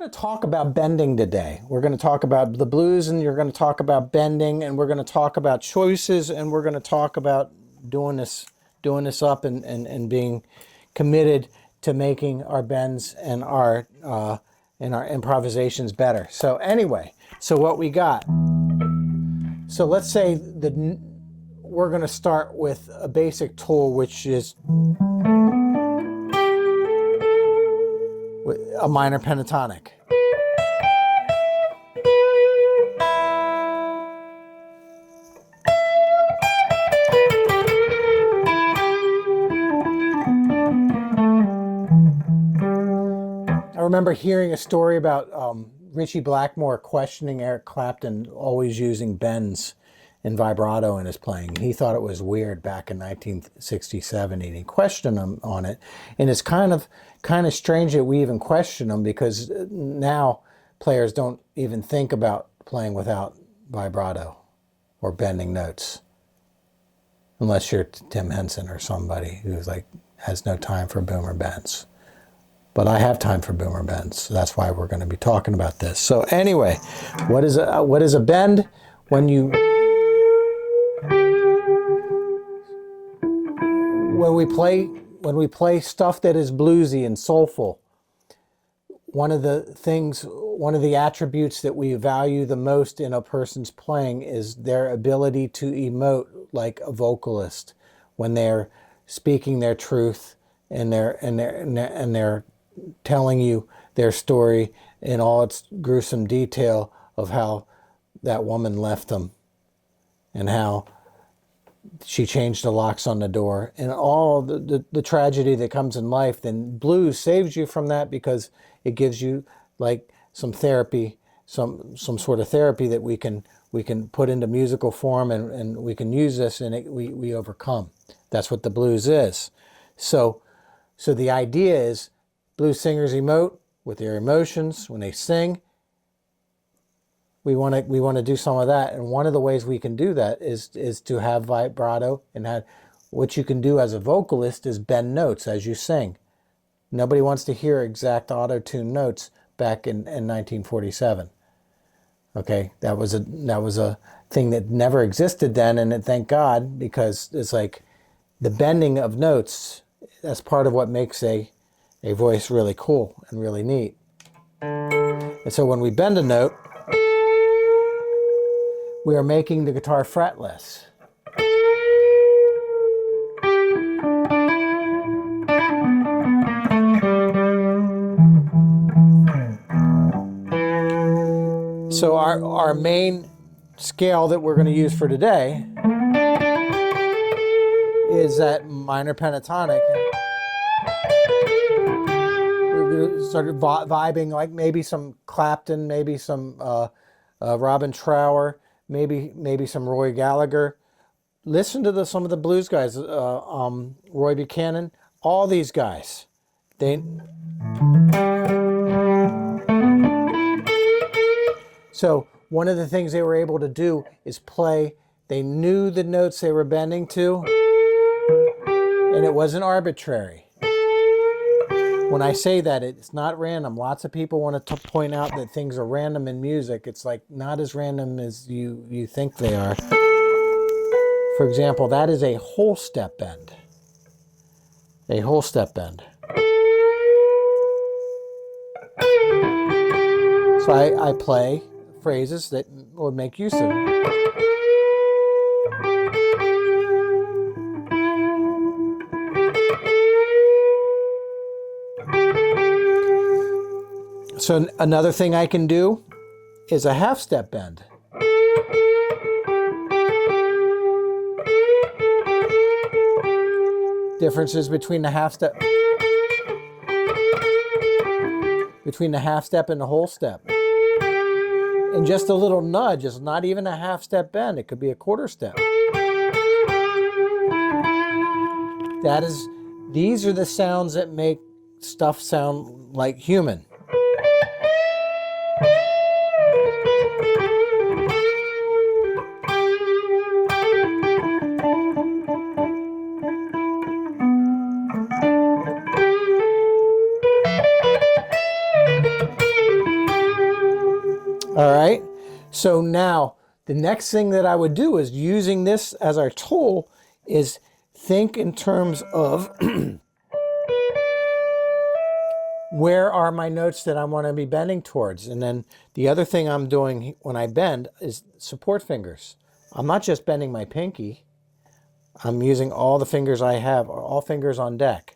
going to talk about bending today. We're going to talk about the blues, and you're going to talk about bending, and we're going to talk about choices, and we're going to talk about doing this up and being committed to making our bends and our improvisations better. So anyway, so what we got. So let's say we're going to start with a basic tool, which is a minor pentatonic. I remember hearing a story about Ritchie Blackmore questioning Eric Clapton always using bends and vibrato in his playing. He thought it was weird back in 1967, and he questioned him on it. And it's kind of strange that we even question him, because now players don't even think about playing without vibrato or bending notes, unless you're Tim Henson or somebody who's like has no time for boomer bends. But I have time for boomer bends, so that's why we're going to be talking about this. So anyway, what is a bend? When we play stuff that is bluesy and soulful, one of the attributes that we value the most in a person's playing is their ability to emote like a vocalist when they're speaking their truth and they're telling you their story in all its gruesome detail of how that woman left them and how she changed the locks on the door and all the tragedy that comes in life. Then blues saves you from that, because it gives you like some therapy, some sort of therapy that we can put into musical form, and we can use this, and we overcome. That's what the blues is. So the idea is blues singers emote with their emotions when they sing. We want to do some of that, and one of the ways we can do that is to have vibrato, and what you can do as a vocalist is bend notes as you sing. Nobody wants to hear exact auto-tune notes back in 1947. Okay, that was a thing that never existed then, and thank God, because it's like the bending of notes. That's part of what makes a voice really cool and really neat. And so when we bend a note, we are making the guitar fretless. So our main scale that we're going to use for today is that minor pentatonic. We started vibing like maybe some Clapton, maybe some Robin Trower, maybe some Roy Gallagher. Listen to some of the blues guys, Roy Buchanan, all these guys. So one of the things they were able to do is play. They knew the notes they were bending to, and it wasn't arbitrary. When I say that, it's not random. Lots of people want to point out that things are random in music. It's like not as random as you think they are. For example, that is a whole step bend. A whole step bend. So I play phrases that would make use of it. So another thing I can do is a half step bend. Differences between the half step and the whole step. And just a little nudge is not even a half step bend. It could be a quarter step. These are the sounds that make stuff sound like human. All right. So now the next thing that I would do is, using this as our tool, is think in terms of where are my notes that I want to be bending towards. And then the other thing I'm doing when I bend is support fingers. I'm not just bending my pinky. I'm using all the fingers I have, all fingers on deck.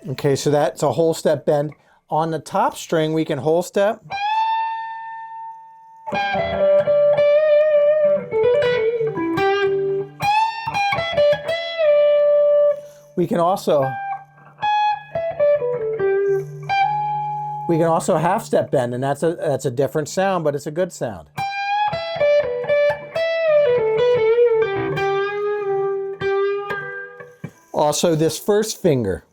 Okay, so that's a whole step bend. On the top string, we can whole step. We can also half step bend, and that's a different sound, but it's a good sound. Also, this first finger.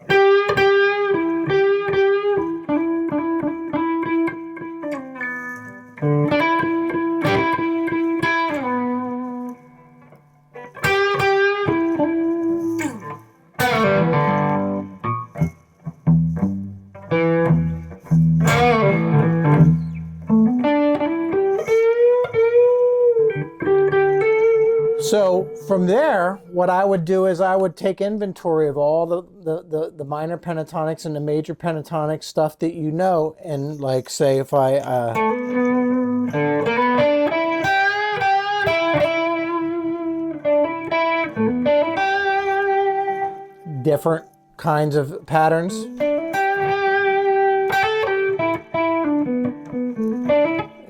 So from there, what I would do is I would take inventory of all the minor pentatonics and the major pentatonic stuff that you know, and like say if I different kinds of patterns.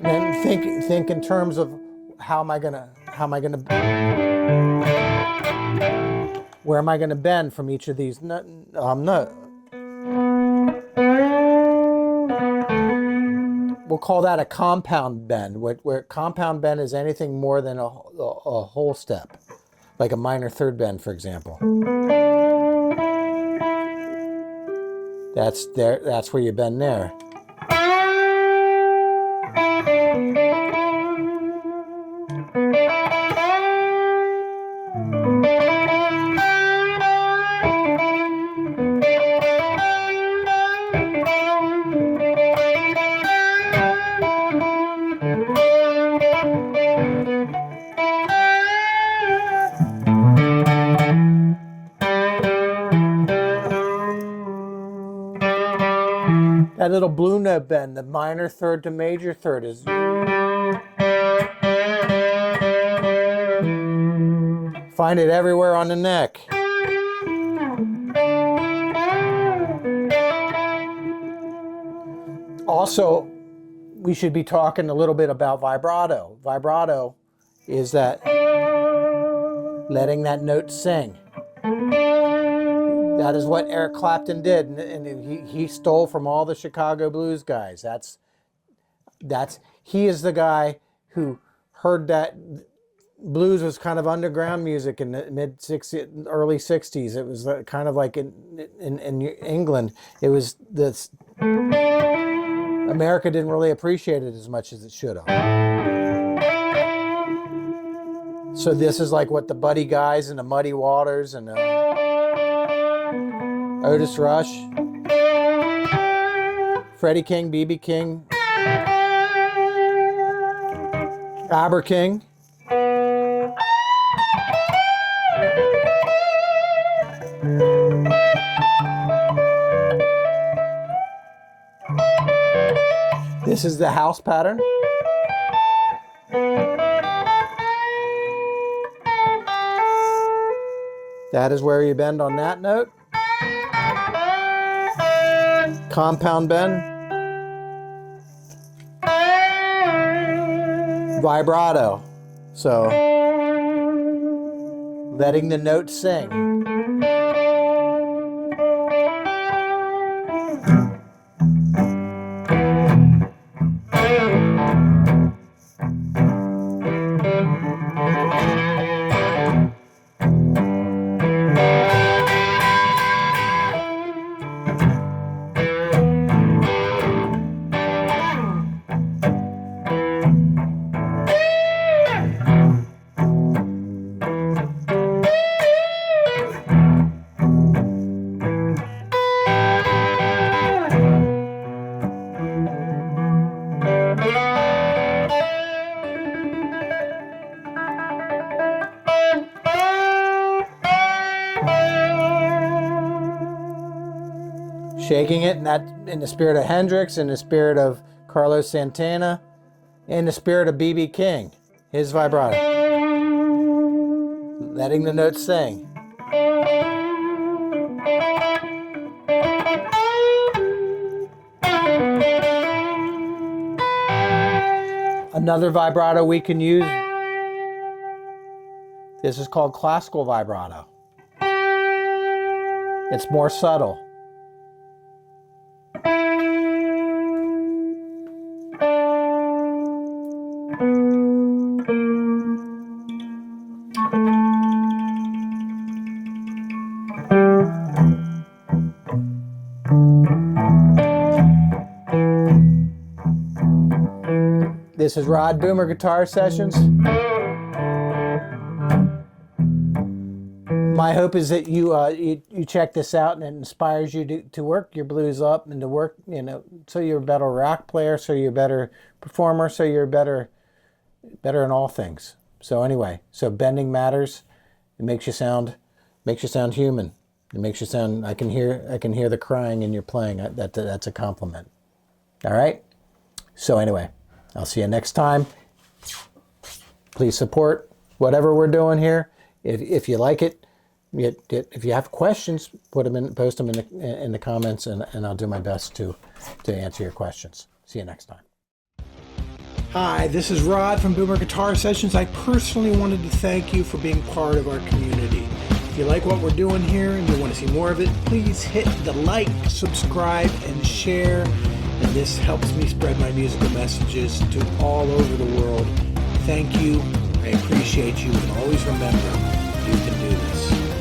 And then think in terms of where am I gonna bend from each of these note. We'll call that a compound bend, where compound bend is anything more than a whole step, like a minor third bend, for example. That's where you bend there. That little blue note bend, the minor third to major third, is find it everywhere on the neck. Also, we should be talking a little bit about vibrato. Vibrato is that letting that note sing. That is what Eric Clapton did, and he stole from all the Chicago blues guys. He is the guy who heard that blues was kind of underground music in the early 60s. It was kind of like in England. It was this. America didn't really appreciate it as much as it should have. So this is like what the Buddy Guys and the Muddy Waters and Otis Rush, Freddie King, B.B. King, Aber King. This is the house pattern. That is where you bend on that note. Compound bend. Vibrato. So, letting the note sing. Shaking it, and that in the spirit of Hendrix, in the spirit of Carlos Santana, in the spirit of B.B. King, his vibrato. Letting the notes sing. Another vibrato we can use, this is called classical vibrato. It's more subtle. This is Rod Boomer Guitar Sessions. My hope is that you check this out and it inspires you to work your blues up and to work, so you're a better rock player, so you're a better performer, so you're better in all things. So anyway, so bending matters. It makes you sound human. It makes you sound. I can hear the crying in your playing. That's a compliment. All right. So anyway, I'll see you next time. Please support whatever we're doing here. If you like it, if you have questions, post them in the comments, and I'll do my best to answer your questions. See you next time. Hi, this is Rod from Boomer Guitar Sessions. I personally wanted to thank you for being part of our community. If you like what we're doing here and you want to see more of it, please hit the like, subscribe, and share. And this helps me spread my musical messages to all over the world. Thank you. I appreciate you. And always remember, you can do this.